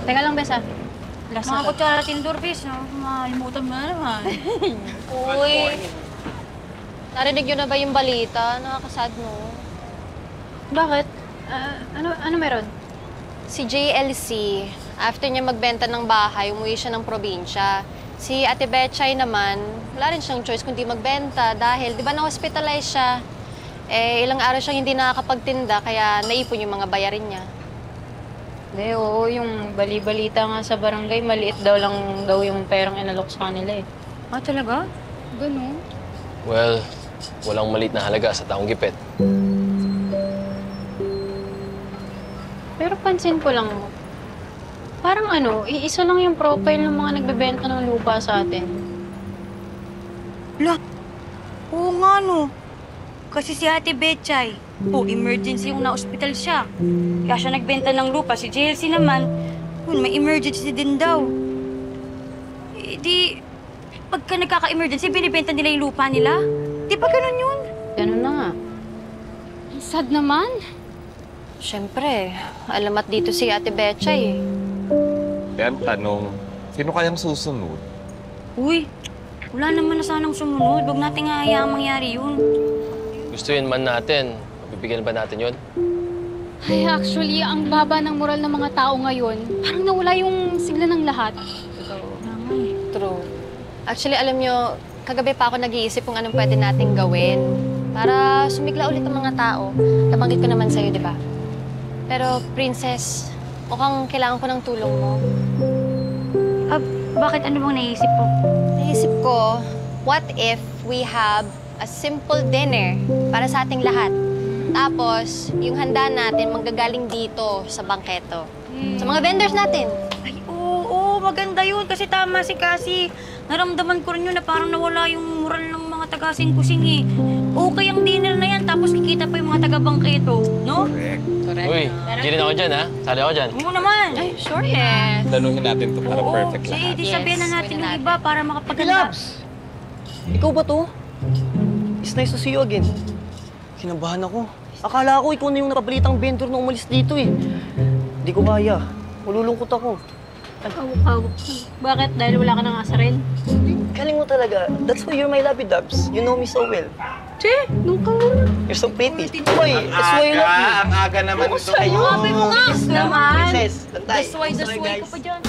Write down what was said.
Teka lang, Bes, Mga kutsara tinidor, Bes, no? Malimutan mo na naman. Uy, narinig nyo na ba yung balita? Nakakasad, no? Bakit? Ano meron? Si JLC, after niya magbenta ng bahay, umuwi siya ng probinsya. Si Ate Betchay naman, wala rin siyang choice kundi magbenta dahil, di ba, na-hospitalize siya. Ilang araw siyang hindi nakakapagtinda, kaya naipon yung mga bayarin niya. Oo, yung bali-balita nga sa barangay, maliit daw lang daw yung perang inalok sa kanila eh. Ah, talaga? Ganun? Well, walang maliit na halaga sa taong gipit. Pero pansin ko lang, parang iisa lang yung profile ng mga nagbebenta ng lupa sa atin. La, oo nga, no. Kasi si Ate Betchay, emergency yung na-hospital siya. Kaya siya nagbenta ng lupa. Si JLC naman, may emergency din daw. Di, pagka nagkaka-emergency, binibenta nila yung lupa nila. Di ba ganun yun? Ganun na nga. Sad naman. Siyempre, alamat dito si Ate Betchay eh. Kaya ang tanong, sino kayang susunod? Uy, wala naman na sanang sumunod. Huwag natin nga hayaang mangyari yun. Gustuin man natin, mabibigyan ba natin yun? Ay, actually, ang baba ng moral ng mga tao ngayon, parang nawala yung sigla ng lahat. True. Actually, alam nyo, kagabi pa ako nag-iisip kung anong pwede nating gawin para sumigla ulit ang mga tao. Nabanggit ko naman sa'yo, di ba? Pero, Princess, mukhang kailangan ko ng tulong mo. Bakit? Ano bang naisip mo? Naisip ko, what if we have a simple dinner para sa ating lahat? Tapos, yung handa natin manggagaling dito sa bangketo. Sa mga vendors natin. Ay, oo, maganda yun. Kasi tama si Cassie. Naramdaman ko rin yun na parang nawala yung moral ng mga taga-sing-kusing eh. Okay ang dinner na yan, tapos kikita pa yung mga taga-bangketo, no? Correct. Uy, hindi rin ako dyan, ha? Sali ako dyan. Oo naman. Ay, sure yeah. Tanuhin natin to para Oo, perfect si lahat. Eddie, sabihan na natin pwede ng iba para makapaganda. Labs! Ikaw ba to? It's nice to see you again. Kinabahan ako. Akala ko ikaw na yung napabalitang vendor na umalis dito eh. Hindi ko kaya. Malulungkot ako. Bakit? Dahil wala ka ng asarel? Galing mo talaga. That's why you're my lovey dubs. You know me so well. Che, nung ka muna. You're so pretty. Why? That's why you love me. Ang aga naman ito. Ayun! Sabi mo nga naman. Princess, tantay. Dasway ka pa dyan.